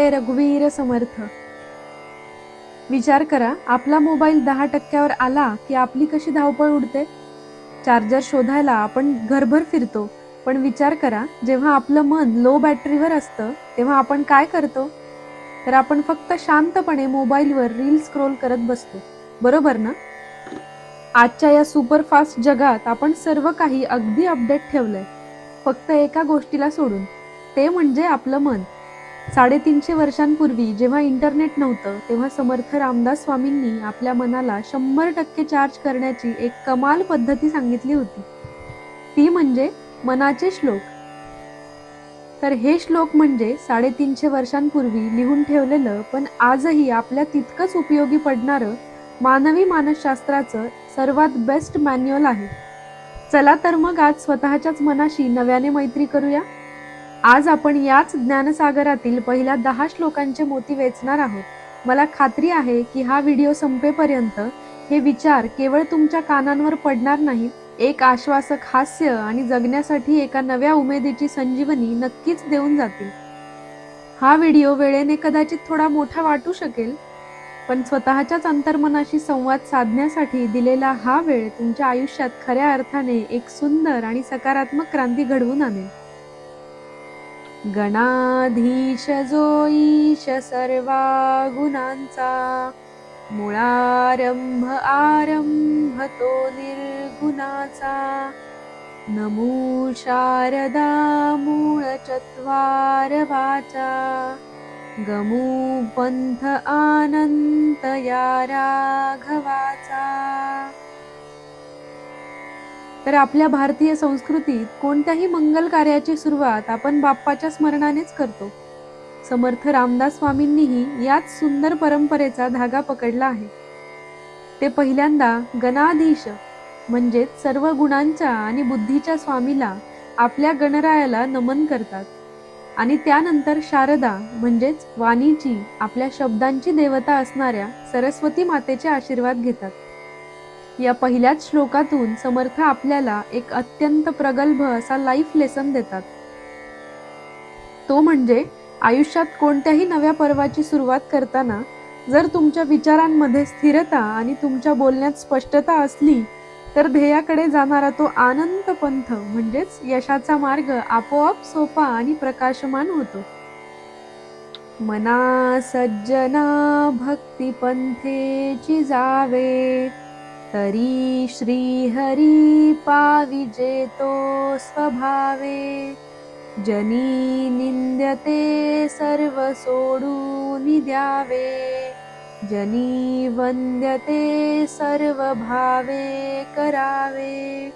जय रघुवीर समर्थ. विचार करा, आपला मोबाईल 10% आला की आपली कशी धावपळ उडते. चार्जर शोधायला आपण घरभर फिरतो, पण विचार करा, जेव्हा आपलं मन लो बॅटरीवर असतं तेव्हा आपण काय करतो? तर आपण फक्त शांतपणे मोबाईलवर रील स्क्रोल करत बसतो, बरोबर ना? आजच्या या सुपरफास्ट जगात आपण सर्व काही अगदी अपडेट ठेवलंय, फक्त एका गोष्टीला सोडून, ते म्हणजे आपलं मन. 350 वर्षांपूर्वी जेव्हा इंटरनेट नव्हतं, तेव्हा समर्थ रामदास स्वामींनी आपल्या मनाला 100% चार्ज करण्याची एक कमाल पद्धती सांगितली होती. ती म्हणजे मनाचे श्लोक. तर हे श्लोक म्हणजे 350 वर्षांपूर्वी लिहून ठेवलेलं, पण आजही आपल्या तितकंच उपयोगी पडणारं मानवी मानसशास्त्राचं सर्वात बेस्ट मॅन्युअल आहे. चला तर मग आज स्वतःच्याच मनाशी नव्याने मैत्री करूया. आज आपण याच ज्ञानसागरातील पहिल्या 10 श्लोकांचे मोती वेचणार आहोत. मला खात्री आहे की हा व्हिडिओ संपेपर्यंत हे विचार केवळ तुमच्या कानांवर पडणार नाहीत, एक आश्वासक हास्य आणि जगण्यासाठी एका नव्या उमेदीची संजीवनी नक्कीच देऊन जातील. हा व्हिडिओ वेळेने कदाचित थोडा मोठा वाटू शकेल, पण स्वतःच्याच अंतर्मनाशी संवाद साधण्यासाठी दिलेला हा वेळ तुमच्या आयुष्यात खऱ्या अर्थाने एक सुंदर आणि सकारात्मक क्रांती घडवून आणेल. गणाधीश जो ईश सर्वा गुणांचा, मुळारंभ आरंभ तो निर्गुणाचा, नमो शारदा मूळ चत्वार वाचा, गमू पंथ आनंत या राघवाचा. तर आपल्या भारतीय संस्कृतीत कोणत्याही मंगल कार्याची सुरुवात आपण बाप्पाच्या स्मरणानेच करतो. समर्थ रामदास स्वामींनीही याच सुंदर परंपरेचा धागा पकडला आहे. ते पहिल्यांदा गणाधीश म्हणजेच सर्व गुणांच्या आणि बुद्धीच्या स्वामीला, आपल्या गणरायाला नमन करतात, आणि त्यानंतर शारदा म्हणजेच वाणीची, आपल्या शब्दांची देवता असणाऱ्या सरस्वती मातेचे आशीर्वाद घेतात. या पहिल्याच श्लोकातून समर्थ आपल्याला एक अत्यंत प्रगल्भ असा लाईफ लेसन देतात. तो म्हणजे आयुष्यात कोणत्याही नव्या पर्वाची सुरुवात करताना जर तुमच्या विचारांमध्ये स्थिरता आणि तुमच्या बोलण्यात स्पष्टता असली, तर ध्येयाकडे जाणारा तो आनंद पंथ म्हणजेच यशाचा मार्ग आपोआप सोपा आणि प्रकाशमान होतो. मना सज्जना भक्ती पंथेची जावे, तरी श्रीहरी पाविजे तो स्वभावे, जनी निंद्यते सर्व सोडून द्यावे, जनी वंद्यते सर्व भावे करावे.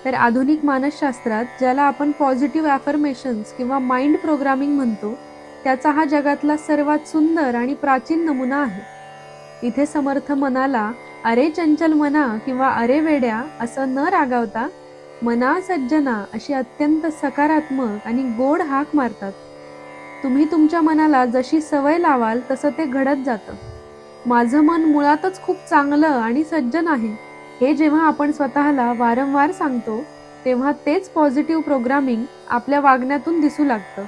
तर आधुनिक मानसशास्त्रात ज्याला आपण पॉझिटिव्ह अफर्मेशन्स किंवा माइंड प्रोग्रामिंग म्हणतो, त्याचा हा जगातला सर्वात सुंदर आणि प्राचीन नमुना आहे. इथे समर्थ मनाला अरे चंचल मना किंवा अरे वेड्या असं न रागावता मना सज्जना अशी अत्यंत सकारात्मक आणि गोड हाक मारतात. तुम्ही तुमच्या मनाला जशी सवय लावाल तसं ते घडत जातं. माझं मन मुळातच खूप चांगलं आणि सज्जन आहे, हे जेव्हा आपण स्वतःला वारंवार सांगतो, तेव्हा तेच पॉझिटिव्ह प्रोग्रामिंग आपल्या वागण्यातून दिसू लागतं.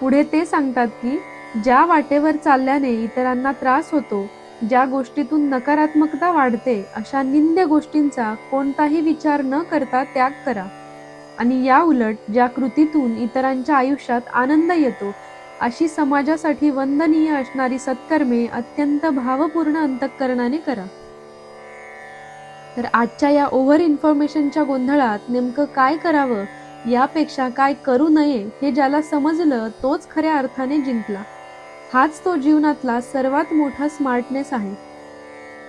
पुढे ते सांगतात की ज्या वाटेवर चालल्याने इतरांना त्रास होतो, ज्या गोष्टीतून नकारात्मकता वाढते, अशा निंद्य गोष्टींचा कोणताही विचार न करता त्याग करा, आणि या उलट ज्या कृतीतून इतरांच्या आयुष्यात आनंद येतो, अशी समाजासाठी वंदनीय असणारी सत्कर्मे अत्यंत भावपूर्ण अंतःकरणाने करा. तर आजच्या या ओव्हर इन्फॉर्मेशनच्या गोंधळात नेमकं काय करावं यापेक्षा काय करू नये हे ज्याला समजलं तोच खऱ्या अर्थाने जिंकला. हाच तो जीवनातला सर्वात मोठा स्मार्टनेस आहे.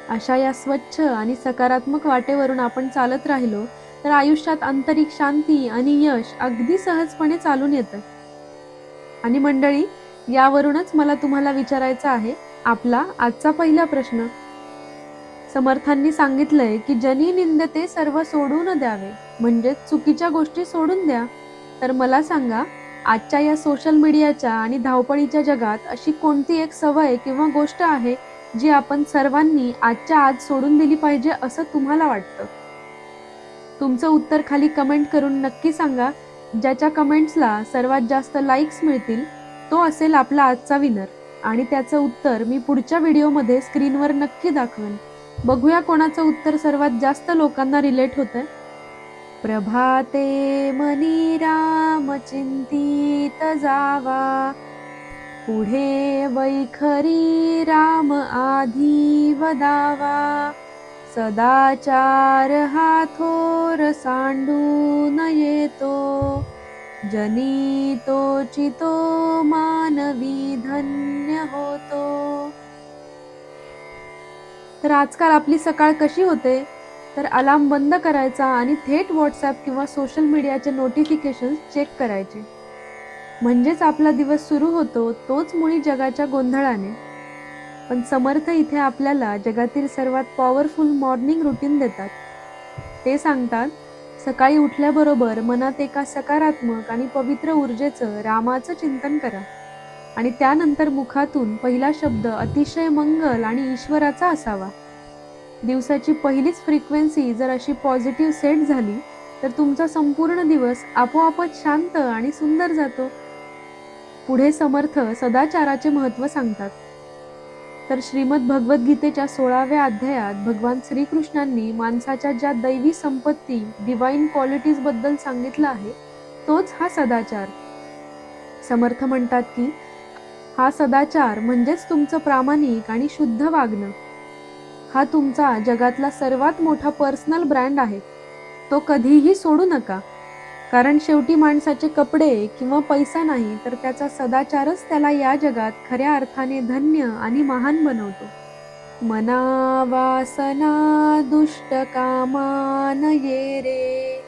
अशा या स्वच्छ आणि सकारात्मक वाटेवरून आपण चालत राहिलो तर आयुष्यात आंतरिक शांती आणि यश अगदी सहजपणे चालून येतं. आणि मंडळी, यावरूनच मला तुम्हाला विचारायचं आहे आपला आजचा पहिला प्रश्न. समर्थांनी सांगितलंय की जनी निंदते सर्व सोडून द्यावे, म्हणजे चुकीच्या गोष्टी सोडून द्या. तर मला सांगा, आजच्या या सोशल मीडियाच्या आणि धावपळीच्या जगात अशी कोणती एक सवय किंवा गोष्ट आहे जी आपण सर्वांनी आजच्या आज सोडून दिली पाहिजे असं तुम्हाला वाटतं? तुमचं उत्तर खाली कमेंट करून नक्की सांगा. ज्याच्या कमेंट्सला सर्वात जास्त लाईक्स मिळतील तो असेल आपला आजचा विनर आणि त्याचं उत्तर मी पुढच्या व्हिडिओमध्ये स्क्रीनवर नक्की दाखवेन. बघूया कोणाचं उत्तर सर्वात जास्त लोकांना रिलेट होतंय. प्रभाते मनी राम चिंतित जावा, पुढे वैखरी राम आधी वदावा. सदाचार हा थोर सांडून येतो, जनी तोची तो मानवी धन्य होतो. तर आजकाल आपली सकाळ कशी होते? तर अलार्म बंद करायचा आणि थेट व्हॉट्सॲप किंवा सोशल मीडियाचे नोटिफिकेशन्स चेक करायचे, म्हणजेच आपला दिवस सुरू होतो तोच मुळी जगाच्या गोंधळाने. पण समर्थ इथे आपल्याला जगातील सर्वात पॉवरफुल मॉर्निंग रुटीन देतात. ते सांगतात, सकाळी उठल्याबरोबर मनात एका सकारात्मक आणि पवित्र ऊर्जेचं, रामाचं चिंतन करा आणि त्यानंतर मुखातून पहिला शब्द अतिशय मंगल आणि ईश्वराचा असावा. दिवसाची पहिलीच फ्रिक्वेन्सी जर अशी पॉझिटिव्ह सेट झाली तर तुमचा संपूर्ण दिवस आपोआपच शांत आणि सुंदर जातो. पुढे समर्थ सदाचाराचे महत्त्व सांगतात. तर श्रीमद भगवद्गीतेच्या 16व्या अध्यायात भगवान श्रीकृष्णांनी माणसाच्या ज्या दैवी संपत्ती, डिवाइन क्वालिटीज बद्दल सांगितलं आहे, तोच हा सदाचार. समर्थ म्हणतात की हा सदाचार म्हणजेच तुमचं प्रामाणिक आणि शुद्ध वागणं. हा तुमचा जगातला सर्वात मोठा पर्सनल ब्रँड आहे. तो कधीही सोडू नका, कारण शेवटी माणसाचे कपडे किंवा पैसा नाही, तर त्याचा सदाचारच त्याला या जगात खऱ्या अर्थाने धन्य आणि महान बनवतो. मना वासना दुष्ट कामान ये रे,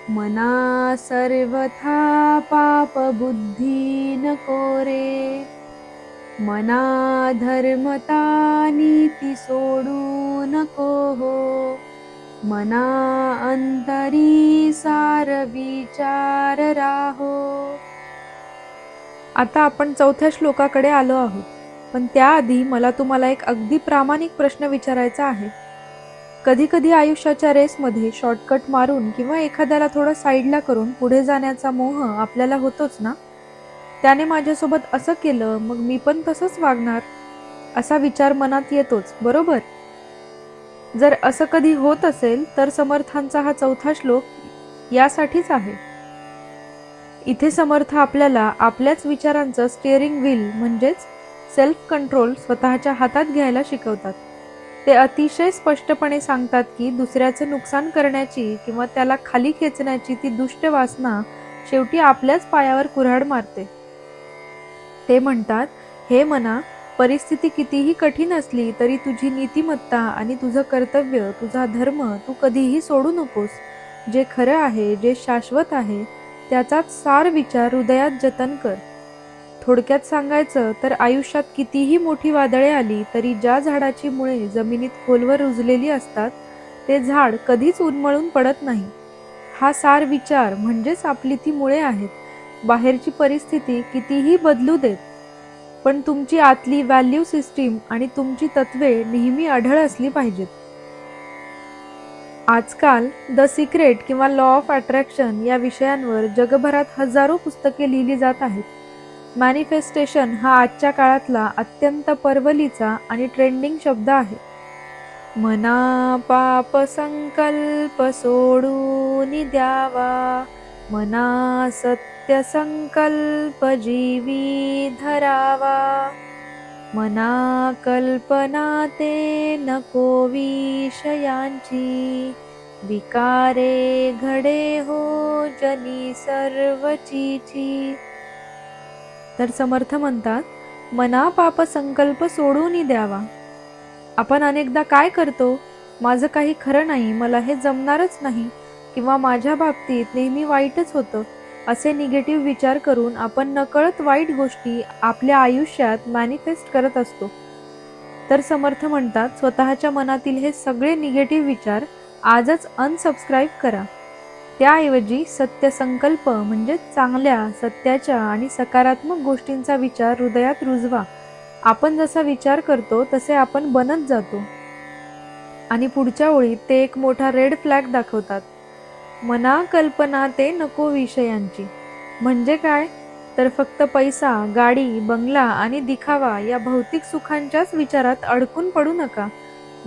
मना सर्वथा पाप बुद्धी नको रे. मना धर्मता नीती सोडू नको हो, मना अंतरी सार विचार राहो. आता आपण चौथ्या श्लोकाकडे आलो आहोत, पण त्याआधी मला तुम्हाला एक अगदी प्रामाणिक प्रश्न विचारायचा आहे. कधी कधी आयुष्याच्या रेसमध्ये शॉर्टकट मारून किंवा एखाद्याला थोडं साईडला करून पुढे जाण्याचा मोह आपल्याला होतोच ना. त्याने माझ्यासोबत असं केलं, मग मी पण तसंच वागणार, असा विचार मनात येतोच, बरोबर? जर असं कधी होत असेल तर समर्थांचा हा चौथा श्लोक यासाठीच आहे. इथे समर्थ आपल्याला आपल्याच विचारांचं स्टिअरिंग व्हील म्हणजेच सेल्फ कंट्रोल स्वतःच्या हातात घ्यायला शिकवतात. ते अतिशय स्पष्टपणे सांगतात की दुसऱ्याचं नुकसान करण्याची किंवा त्याला खाली खेचण्याची ती दुष्ट वासना शेवटी आपल्याच पायावर कुऱ्हाड मारते. ते म्हणतात, हे मना, परिस्थिती कितीही कठीण असली तरी तुझी नीतिमत्ता आणि तुझं कर्तव्य, तुझा धर्म तू कधीही सोडू नकोस. जे खरं आहे, जे शाश्वत आहे, त्याचाच सार विचार हृदयात जतन कर. थोडक्यात सांगायचं तर आयुष्यात कितीही मोठी वादळे आली तरी ज्या झाडाची मुळे जमिनीत खोलवर रुजलेली असतात, ते झाड कधीच उन्मळून पडत नाही. हा सार विचार म्हणजेच आपली ती मुळे आहेत. बाहेरची परिस्थिती कितीही बदलू देत, पण तुमची आतली व्हॅल्यू सिस्टीम आणि तुमची तत्वे नेहमी अढळ असली पाहिजेत. आजकाल द सिक्रेट किंवा लॉ ऑफ अट्रॅक्शन या विषयांवर जगभरात हजारो पुस्तके लिहिली जात आहेत. मॅनिफेस्टेशन हा आजच्या काळातला अत्यंत परवलीचा आणि ट्रेंडिंग शब्द आहे. मना पाप संकल्प सोडून द्यावा, मना सत्य संकल्प जीवी धरावा. मना कल्पना ते नको विषयांची, विकारे घडे हो जनी सर्वचीची. तर समर्थ म्हणतात, मना पाप संकल्प सोडून द्यावा. आपण अनेकदा काय करतो, माझं काही खरं नाही, मला हे जमणारच नाही, किंवा माझ्या बाबतीत नेहमी वाईटच होतं, असे निगेटिव्ह विचार करून आपण नकळत वाईट गोष्टी आपल्या आयुष्यात मॅनिफेस्ट करत असतो. तर समर्थ म्हणतात, स्वतःच्या मनातील हे सगळे निगेटिव्ह विचार आजच अनसबस्क्राईब करा. त्याऐवजी सत्य संकल्प म्हणजे चांगल्या, सत्याच्या आणि सकारात्मक गोष्टींचा विचार हृदयात रुजवा. आपण जसा विचार करतो तसे आपण बनत जातो. आणि पुढच्या ओळीत ते एक मोठा रेड फ्लॅग दाखवतात. मना कल्पना ते नको विषयांची. म्हणजे काय? तर फक्त पैसा, गाडी, बंगला आणि दिखावा या भौतिक सुखांच्याच विचारात अडकून पडू नका.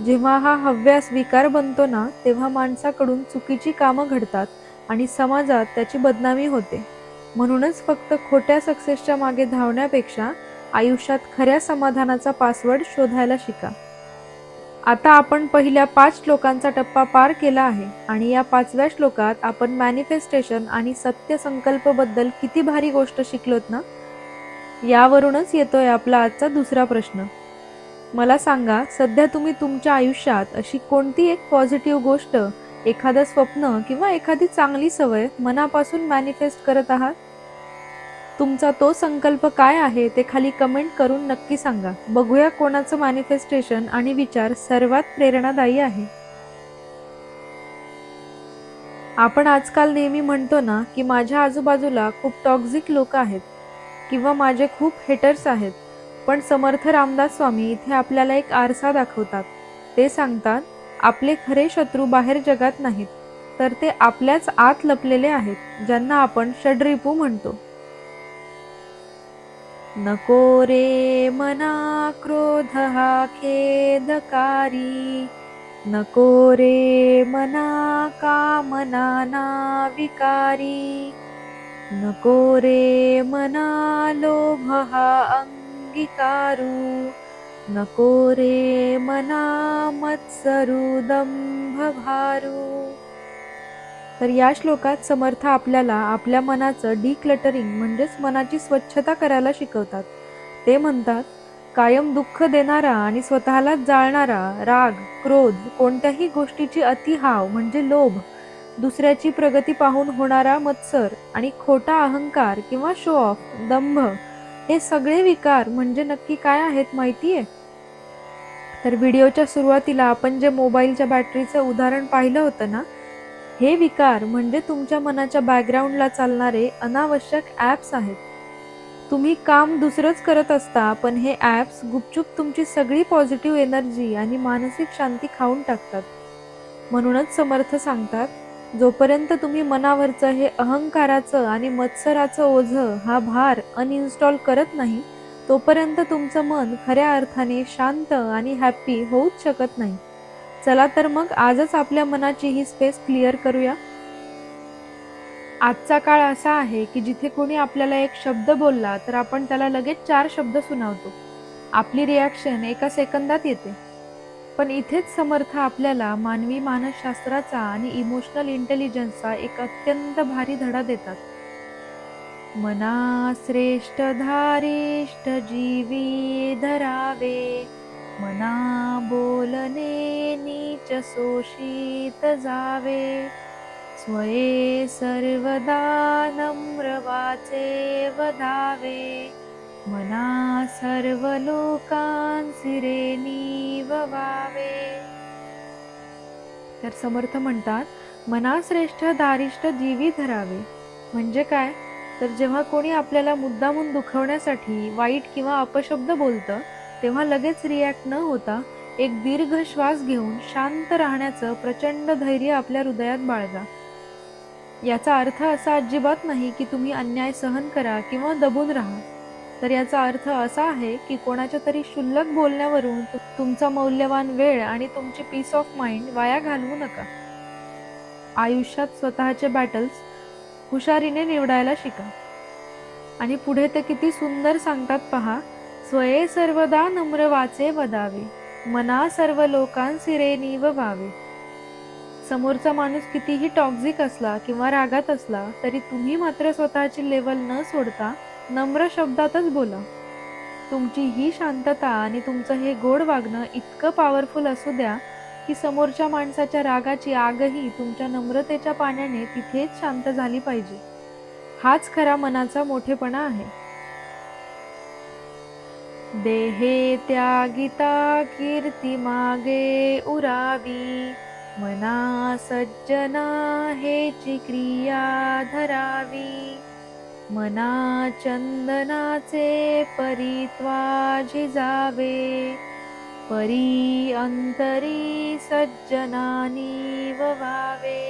जेव्हा हा हव्यास विकार बनतो ना, तेव्हा माणसाकडून चुकीची कामं घडतात आणि समाजात त्याची बदनामी होते. म्हणूनच फक्त खोट्या सक्सेसच्या मागे धावण्यापेक्षा आयुष्यात खऱ्या समाधानाचा पासवर्ड शोधायला शिका. आता आपण पहिल्या 5 श्लोकांचा टप्पा पार केला आहे आणि या 5व्या श्लोकात आपण मॅनिफेस्टेशन आणि सत्य संकल्प बद्दल किती भारी गोष्ट शिकलोत ना. यावरूनच येतोय आपला आजचा दुसरा प्रश्न. मला सांगा, सध्या तुम्ही तुमच्या आयुष्यात अशी कोणती एक पॉझिटिव्ह गोष्ट, एखादं स्वप्न किंवा एखादी चांगली सवय मनापासून मॅनिफेस्ट करत आहात? तुमचा तो संकल्प काय आहे ते खाली कमेंट करून नक्की सांगा. बघूया कोणाचं मॅनिफेस्टेशन आणि विचार सर्वात प्रेरणादायी आहे. आपण आजकाल नेहमी म्हणतो ना, की माझ्या आजूबाजूला खूप टॉक्झिक लोक आहेत किंवा माझे खूप हेटर्स आहेत. पण समर्थ रामदास स्वामी इथे आपल्याला एक आरसा दाखवतात. ते सांगतात, आपले खरे शत्रू बाहेर जगात नाहीत, तर ते आपल्याच आत लपलेले आहेत, ज्यांना आपण षड्रिपू म्हणतो. नको रे मना क्रोध हा खेदकारी, नको रे मना कामना ना विकारी, नको रे मना लोभ हा अंगीकारू, नको रे मना मत्सरू दंभ भारू. तर या श्लोकात समर्थ आपल्याला आपल्या मनाचं डिक्लटरिंग म्हणजेच मनाची स्वच्छता करायला शिकवतात. ते म्हणतात, कायम दुःख देणारा आणि स्वतःलाच जाळणारा राग, क्रोध, कोणत्याही गोष्टीची अतिहाव म्हणजे लोभ, दुसऱ्याची प्रगती पाहून होणारा मत्सर आणि खोटा अहंकार किंवा शो ऑफ, दंभ, हे सगळे विकार म्हणजे नक्की काय आहेत माहितीये? तर व्हिडिओच्या सुरुवातीला आपण जे मोबाईलच्या बॅटरीचं उदाहरण पाहिलं होतं ना, हे विकार म्हणजे तुमच्या मनाच्या बॅकग्राऊंडला चालणारे अनावश्यक ॲप्स आहेत. तुम्ही काम दुसरंच करत असता, पण हे ॲप्स गुपचूप तुमची सगळी पॉझिटिव्ह एनर्जी आणि मानसिक शांती खाऊन टाकतात. म्हणूनच समर्थ सांगतात, जोपर्यंत तुम्ही मनावरचं हे अहंकाराचं आणि मत्सराचं ओझं हा भार अनइन्स्टॉल करत नाही, तोपर्यंत तुमचं मन खऱ्या अर्थाने शांत आणि हॅप्पी होऊच शकत नाही. चला तर मग आजच आपल्या मनाची ही स्पेस क्लिअर करूया. आजचा काळ असा आहे की जिथे कोणी आपल्याला एक शब्द बोलला तर आपण त्याला लगेच 4 शब्द सुनावतो. आपली रिॲक्शन एका सेकंदात येते. पण इथेच समर्थ आपल्याला मानवी मानसशास्त्राचा आणि इमोशनल इंटेलिजन्सचा एक अत्यंत भारी धडा देतात. मना श्रेष्ठ धारिष्ठ जीवी धरावे, मना बोलणे नीच शोषित जावे, स्वये सर्वदा नम्र वाचे वदावे, मना सर्व लोकांसिरे नीववावे. तर समर्थ म्हणतात, मना श्रेष्ठ धारिष्ठ जीवी धरावे म्हणजे काय? तर जेव्हा कोणी आपल्याला मुद्दामून दुखवण्यासाठी वाईट किंवा अपशब्द बोलतं, तेव्हा लगेच रिॲक्ट न होता एक दीर्घ श्वास घेऊन शांत राहण्याचं प्रचंड धैर्य आपल्या हृदयात बाळगा. याचा अर्थ असा अजिबात नाही की तुम्ही अन्याय सहन करा किंवा दबून राहा. तर याचा अर्थ असा आहे की कोणाच्या तरी क्षुल्लक बोलण्यावरून तुमचा मौल्यवान वेळ आणि तुमची पीस ऑफ माइंड वाया घालवू नका. आयुष्यात स्वतःचे बॅटल्स हुशारीने निवडायला शिका. आणि पुढे ते किती सुंदर सांगतात पहा, स्वये सर्वदा नम्र वाचे वदावे, मना सर्व लोकांसिरे नीववावे. समोरचा माणूस कितीही टॉक्झिक असला किंवा रागात असला तरी तुम्ही मात्र स्वतःची लेवल न सोडता नम्र शब्दातच बोला. तुमची ही शांतता आणि तुमचं हे गोड वागणं इतकं पॉवरफुल असू द्या की समोरच्या माणसाच्या रागाची आगही तुमच्या नम्रतेच्या पाण्याने तिथेच शांत झाली पाहिजे. हाच खरा मनाचा मोठेपणा आहे. देहे त्यागिता कीर्ती मागे उरावी, मना सज्जना हेची क्रिया धरावी, मना चंदनाचे परित्वा झिजावे, परी अंतरी सज्जनानी ववावे.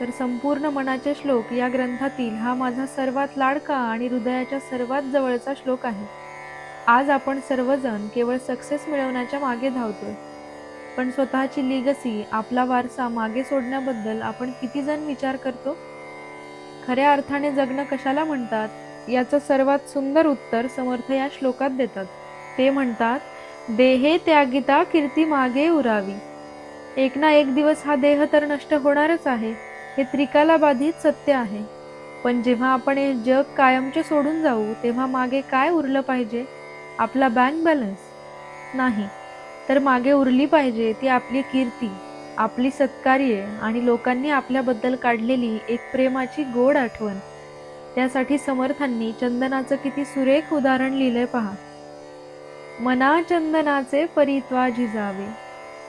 तर संपूर्ण मनाचे श्लोक या ग्रंथातील हा माझा सर्वात लाडका आणि हृदयाच्या सर्वात जवळचा श्लोक आहे. आज आपण सर्वजण केवळ सक्सेस मिळवण्याच्या मागे धावतोय, पण स्वतःची लिगसी, आपला वारसा मागे सोडण्याबद्दल आपण किती जण विचार करतो? खऱ्या अर्थाने जगणं कशाला म्हणतात, याचं सर्वात सुंदर उत्तर समर्थ या श्लोकात देतात. ते म्हणतात, देहे त्यागिता कीर्ती मागे उरावी. एक ना एक दिवस हा देह तर नष्ट होणारच आहे, हे त्रिकालाबाधित सत्य आहे. पण जेव्हा आपण हे जग कायमचे सोडून जाऊ, तेव्हा मागे काय उरलं पाहिजे? आपला बँक बॅलन्स? नाही, तर मागे उरली पाहिजे ती आपली कीर्ती, आपली सत्कार्ये आणि लोकांनी आपल्याबद्दल काढलेली एक प्रेमाची गोड आठवण. त्यासाठी समर्थांनी चंदनाचं किती सुरेख उदाहरण लिहिलंय पहा. मना चंदनाचे परित्वा झिजावे.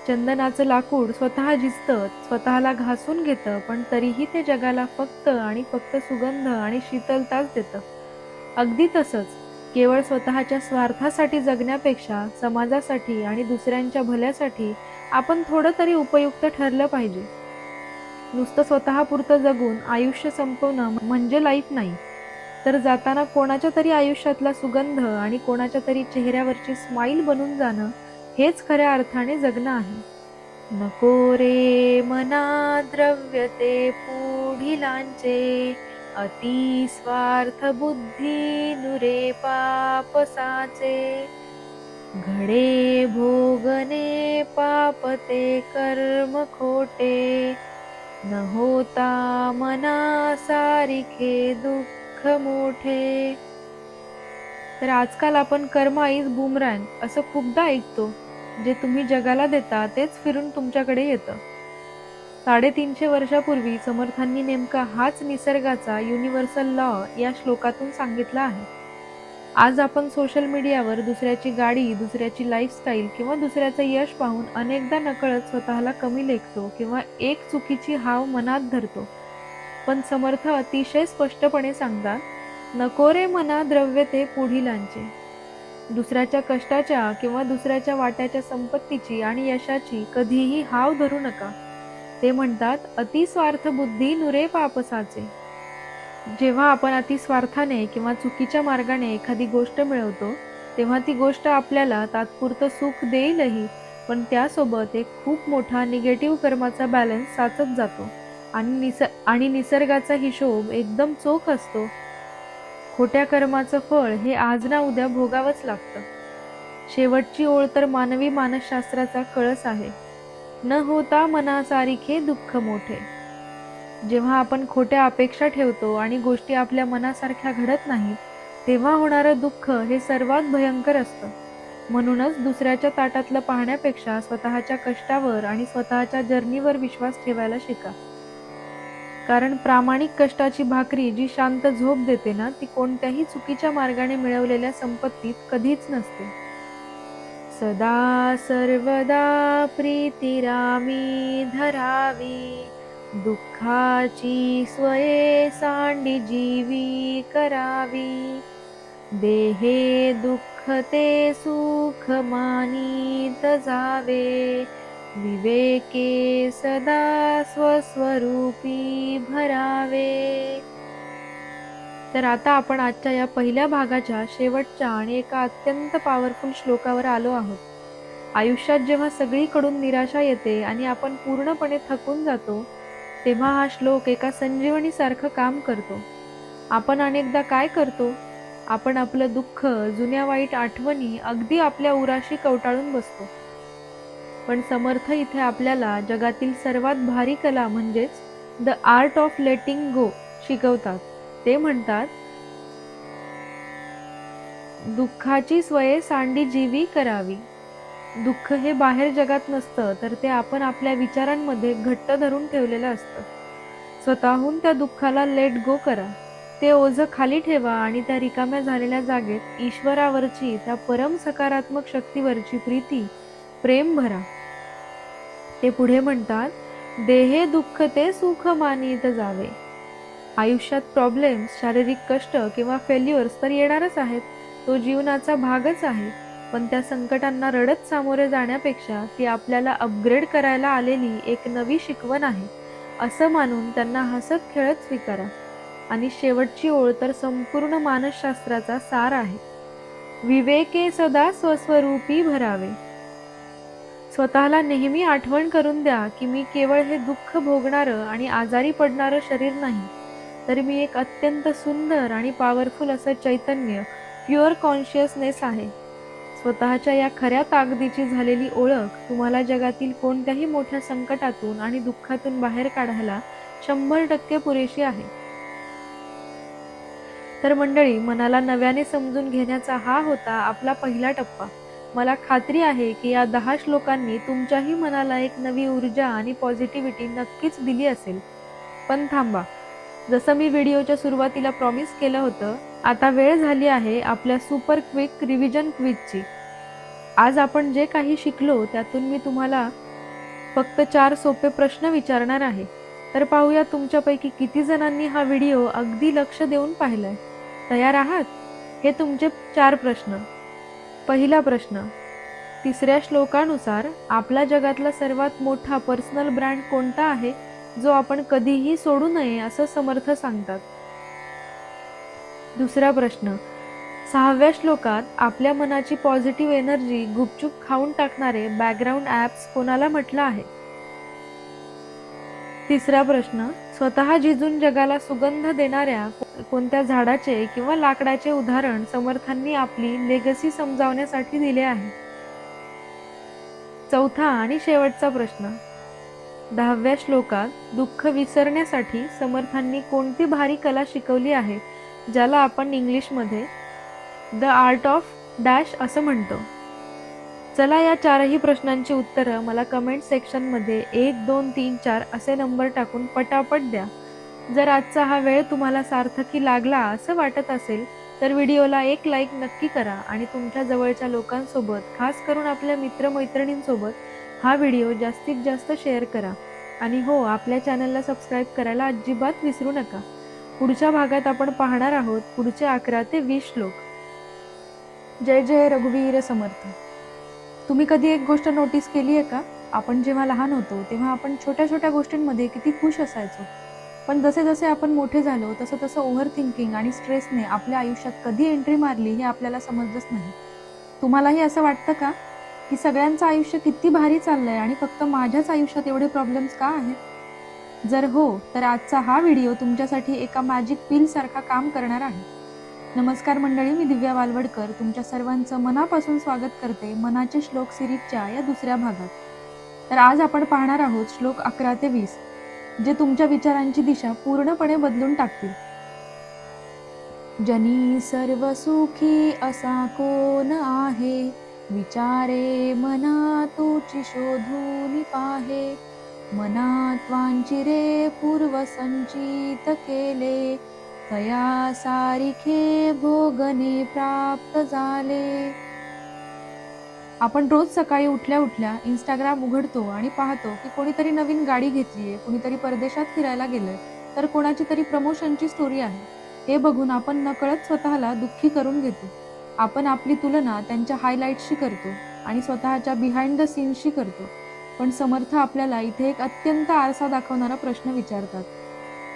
चंदनाचं लाकूड स्वतः झिजतं, स्वतःला घासून घेतं, पण तरीही ते जगाला फक्त आणि फक्त सुगंध आणि शीतलताच देतं. अगदी तसंच केवळ स्वतःच्या स्वार्थासाठी जगण्यापेक्षा समाजासाठी आणि दुसऱ्यांच्या भल्यासाठी आपण थोडं तरी उपयुक्त ठरलं पाहिजे. नुसतं स्वतःपुरतं जगून आयुष्य संपवणं म्हणजे लाईफ नाही, तर जाताना कोणाच्या तरी आयुष्यातला सुगंध आणि कोणाच्या तरी चेहऱ्यावरची स्माईल बनून जाणं हेच खऱ्या अर्थाने जगणं आहे. नको रे मना द्रव्य ते पुढिलांचे, अति स्वार्थ बुद्धी नुरे पापसाचे. घडे भोगने पाप ते कर्म खोटे, न होता मना सारिखे दुःख मोठे. तर आजकाल आपण कर्म इज बूमरँग असं खूपदा ऐकतो. जे तुम्ही जगाला देता तेच फिरून तुमच्याकडे येतं. 350 वर्षापूर्वी समर्थांनी नेमका हाच निसर्गाचा युनिव्हर्सल लॉ या श्लोकातून सांगितला आहे. आज आपण सोशल मीडियावर दुसऱ्याची गाडी, दुसऱ्याची लाईफस्टाईल किंवा दुसऱ्याचं यश पाहून अनेकदा नकळत स्वतःला कमी लेखतो किंवा एक चुकीची हाव मनात धरतो. पण समर्थ अतिशय स्पष्टपणे सांगतात, नको रे मना द्रव्य ते पुढिलांचे. दुसऱ्याच्या कष्टाच्या किंवा दुसऱ्याच्या वाट्याच्या संपत्तीची आणि यशाची कधीही हाव धरू नका. ते म्हणतात, अतिस्वार्थ बुद्धी नुरे पापसाचे. जेव्हा आपण अतिस्वार्थाने किंवा चुकीच्या मार्गाने एखादी गोष्ट मिळवतो, तेव्हा ती गोष्ट आपल्याला तात्पुरतं सुख देईलही, पण त्यासोबत एक खूप मोठा निगेटिव्ह कर्माचा बॅलन्स साचत जातो आणि निसर्गाचा हिशोब एकदम चोख असतो. खोट्या कर्माचं फळ हे आज ना उद्या भोगावंच लागतं. शेवटची ओळ तर मानवी मानसशास्त्राचा कळस आहे, न होता मनासारिखे दुःख मोठे. जेव्हा आपण खोट्या अपेक्षा ठेवतो आणि गोष्टी आपल्या मनासारख्या घडत नाहीत, तेव्हा होणारं दुःख हे सर्वात भयंकर असतं. म्हणूनच दुसऱ्याच्या ताटातलं पाहण्यापेक्षा स्वतःच्या कष्टावर आणि स्वतःच्या जर्नीवर विश्वास ठेवायला शिका. कारण प्रामाणिक कष्टाची भाकरी जी शांत झोप देते ना, ती कोणत्याही चुकीच्या मार्गाने मिळवलेल्या संपत्तीत कधीच नसते. सदा सर्वदा प्रीतिरामी धरावी, दुःखाची स्वये सांडी जीवी करावी. देहे दुःख ते सुख मानित जावे, विवेके सदा स्वस्वरूपी भरावे. तर आता आपण आजच्या या पहिल्या भागाच्या शेवटच्या आणि एका अत्यंत पॉवरफुल श्लोकावर आलो आहोत. आयुष्यात जेव्हा सगळीकडून निराशा येते आणि आपण पूर्णपणे थकून जातो, तेव्हा हा श्लोक एका संजीवनीसारखं काम करतो. आपण अनेकदा काय करतो? आपण आपलं दुःख, जुन्या वाईट आठवणी अगदी आपल्या उराशी कवटाळून बसतो. पण समर्थ इथे आपल्याला जगातील सर्वात भारी कला म्हणजेच द आर्ट ऑफ लेटिंग गो शिकवतात. ते म्हणतात, दुःखाची स्वये सांडी जीवी करावी. दुःख हे बाहेर जगात नसतं, तर ते आपण आपल्या विचारांमध्ये घट्ट धरून ठेवलेलं असतं. स्वतःहून त्या दुःखाला लेट गो करा. ते ओझं खाली ठेवा आणि त्या रिकाम्या झालेल्या जागेत ईश्वरावरची, त्या परम सकारात्मक शक्तीवरची प्रीती, प्रेम भरा. ते पुढे म्हणतात, देहे दुःख ते सुख मानित जावे. आयुष्यात प्रॉब्लेम्स, शारीरिक कष्ट किंवा फेल्युअर्स तर येणारच आहेत. तो जीवनाचा भागच आहे. पण त्या संकटांना रडत सामोरे जाण्यापेक्षा ती आपल्याला अपग्रेड करायला आलेली एक नवी शिकवण आहे. असं मानून त्यांना हसत खेळत स्वीकारा. आणि शेवटची ओळ तर संपूर्ण मानसशास्त्राचा सार आहे. विवेके सदा स्वस्वरूपी भरावे. स्वतःला नेहमी आठवण करून द्या की मी केवळ हे दुःख भोगणारं आणि आजारी पडणारं शरीर नाही, तर मी एक अत्यंत सुंदर आणि पॉवरफुल असं चैतन्य, प्युअर कॉन्शियसनेस आहे. स्वतःच्या या खऱ्या ताकदीची झालेली ओळख तुम्हाला जगातील कोणत्याही मोठ्या संकटातून आणि दुःखातून बाहेर काढायला 100% पुरेशी आहे. तर मंडळी, मनाला नव्याने समजून घेण्याचा हा होता आपला पहिला टप्पा. मला खात्री आहे की या 10 श्लोकांनी तुमच्याही मनाला एक नवी ऊर्जा आणि पॉझिटिव्हिटी नक्कीच दिली असेल. पण थांबा, जसं मी व्हिडिओच्या सुरुवातीला प्रॉमिस केलं होतं, आता वेळ झाली आहे आपल्या सुपर क्विक रिव्हिजन क्विजची. आज आपण जे काही शिकलो त्यातून मी तुम्हाला फक्त 4 सोपे प्रश्न विचारणार आहे. तर पाहूया तुमच्यापैकी किती जणांनी हा व्हिडिओ अगदी लक्ष देऊन पाहिलाय. तयार आहात? हे तुमचे 4 प्रश्न. पहिला प्रश्न, तिसऱ्या श्लोकानुसार आपल्या जगातला सर्वात मोठा पर्सनल ब्रँड कोणता आहे, जो आपण कधीही सोडू नये असं समर्थ सांगतात? दुसरा प्रश्न, 6व्या श्लोकात आपल्या मनाची पॉझिटिव्ह एनर्जी गुपचूप खाऊन टाकणारे बॅकग्राऊंड ॲप्स कोणाला म्हटलं आहे? तिसरा प्रश्न, स्वतः झिजून जगाला सुगंध देणाऱ्या कोणत्या झाडाचे किंवा लाकडाचे उदाहरण समर्थांनी आपली लेगसी समजावण्यासाठी दिले आहे? चौथा आणि शेवटचा प्रश्न, 10व्या श्लोकात दुःख विसरण्यासाठी समर्थांनी कोणती भारी कला शिकवली आहे, ज्याला आपण इंग्लिशमध्ये द आर्ट ऑफ डॅश असं म्हणतो? चला, या 4ही प्रश्नांची उत्तरं मला कमेंट सेक्शनमध्ये 1, 2, 3, 4 असे नंबर टाकून पटापट द्या. जर आजचा हा वेळ तुम्हाला सार्थकी लागला असं वाटत असेल तर व्हिडिओला एक लाईक नक्की करा आणि तुमच्या जवळच्या लोकांसोबत, खास करून आपल्या मित्रमैत्रिणींसोबत हा व्हिडिओ जास्तीत जास्त शेअर करा. आणि हो, आपल्या चॅनलला सबस्क्राईब करायला अजिबात विसरू नका. पुढच्या भागात आपण पाहणार आहोत पुढचे 11 ते 20 श्लोक. जय जय रघुवीर समर्थ. तुम्ही कधी एक गोष्ट नोटीस केली आहे का? आपण जेव्हा लहान होतो तेव्हा आपण छोट्या छोट्या गोष्टींमध्ये किती खुश असायचो. पण जसे जसे आपण मोठे झालो तसं तसं ओव्हर थिंकिंग आणि स्ट्रेसने आपल्या आयुष्यात कधी एंट्री मारली हे आपल्याला समजलंच नाही. तुम्हालाही असं वाटतं का की सगळ्यांचं आयुष्य किती भारी चाललंय आणि फक्त माझ्याच आयुष्यात एवढे प्रॉब्लेम्स का आहेत? जर हो, तर आजचा हा व्हिडिओ तुमच्यासाठी एका मॅजिक पिल सारखा काम करणार आहे. नमस्कार मंडळी, मी दिव्या वालवडकर तुमच्या सर्वांचं मनापासून स्वागत करते मनाचे श्लोक सिरीजच्या या दुसऱ्या भागात. तर आज आपण पाहणार आहोत श्लोक 11 ते 20, जे तुमच्या विचारांची दिशा पूर्णपणे बदलून टाकतील. जनी सर्व सुखी असा कोण आहे, विचारे मना तुची शोधून पाहे. मनात वांचिरे पूर्व संचित केले, तया सारिखे भोगणे प्राप्त झाले. आपण रोज सकाळी उठल्या उठल्या इंस्टाग्राम उघडतो आणि पाहतो की कोणीतरी नवीन गाडी घेतलीये, कोणीतरी परदेशात फिरायला गेलंय, तर कोणाची तरी प्रमोशनची स्टोरी आहे. हे बघून आपण नकळत स्वतःला दुःखी करून घेतो. आपण आपली तुलना त्यांच्या हायलाईट्सशी करतो आणि स्वतःच्या बिहाइंड द सीन्सशी करतो. पण समर्थ आपल्याला इथे एक अत्यंत आरसा दाखवणारा प्रश्न विचारतात.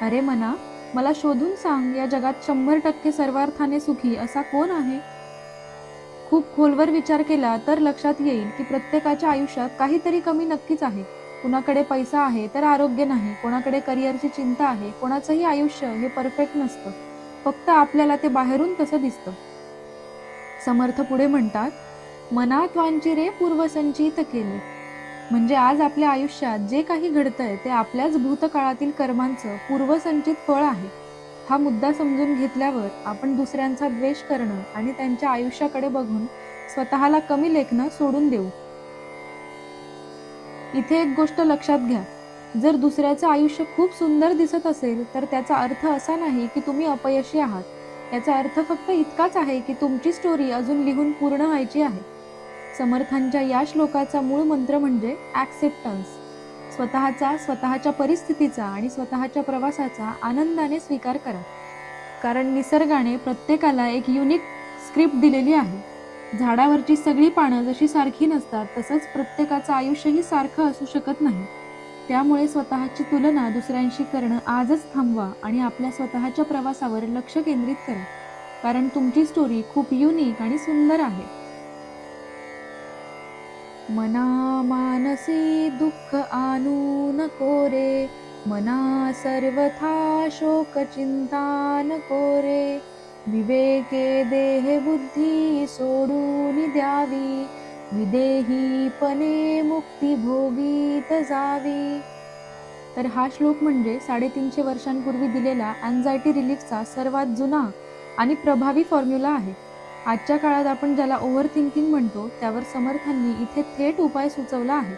अरे मना, मला शोधून सांग, या जगात 100% सर्वार्थाने सुखी असा कोण आहे? खूप खोलवर विचार केला तर लक्षात येईल की प्रत्येकाच्या आयुष्यात काहीतरी कमी नक्कीच आहे. कुणाकडे पैसा आहे तर आरोग्य नाही, कोणाकडे करिअरची चिंता आहे, कोणाचंही आयुष्य हे परफेक्ट नसतं. फक्त आपल्याला ते बाहेरून तसं दिसतं. समर्थ पुढे म्हणतात, मनात वांचिरे पूर्वसंचित केले. म्हणजे आज आपल्या आयुष्यात जे काही घडतंय ते आपल्याच भूतकाळातील कर्मांचं पूर्वसंचित फळ आहे. हा मुद्दा समजून घेतल्यावर आपण दुसऱ्यांचा द्वेष करणं आणि त्यांच्या आयुष्याकडे बघून स्वतःला कमी लेखणं सोडून देऊ. इथे एक गोष्ट लक्षात घ्या, जर दुसऱ्याचं आयुष्य खूप सुंदर दिसत असेल तर त्याचा अर्थ असा नाही की तुम्ही अपयशी आहात. याचा अर्थ फक्त इतकाच आहे की तुमची स्टोरी अजून लिहून पूर्ण व्हायची आहे. समर्थांच्या या श्लोकाचा मूळ मंत्र म्हणजे ॲक्सेप्टन्स. स्वतःच्या परिस्थितीचा आणि स्वतःच्या प्रवासाचा आनंदाने स्वीकार करा. कारण निसर्गाने प्रत्येकाला एक युनिक स्क्रिप्ट दिलेली आहे. झाडावरची सगळी पानं जशी सारखी नसतात, तसंच प्रत्येकाचं आयुष्यही सारखं असू शकत नाही. त्यामुळे स्वतःची तुलना दुसऱ्यांशी करणं आजच थांबवा आणि आपल्या स्वतःच्या प्रवासावर लक्ष केंद्रित करा, कारण तुमची स्टोरी खूप युनिक आणि सुंदर आहे. मना मानसी दुःख आणू नको रे, मना सर्वथा शोक चिंता नको रे, विवेके देह बुद्धी सोडून द्यावी, विदेहीपणे मुक्ती भोगीत जावी. तर हा श्लोक म्हणजे 350 वर्षांपूर्वी दिलेला अँझायटी रिलीफचा सर्वात जुना आणि प्रभावी फॉर्म्युला आहे. आजच्या काळात आपण ज्याला ओव्हर थिंकिंग म्हणतो, त्यावर समर्थांनी इथे थेट उपाय सुचवला आहे.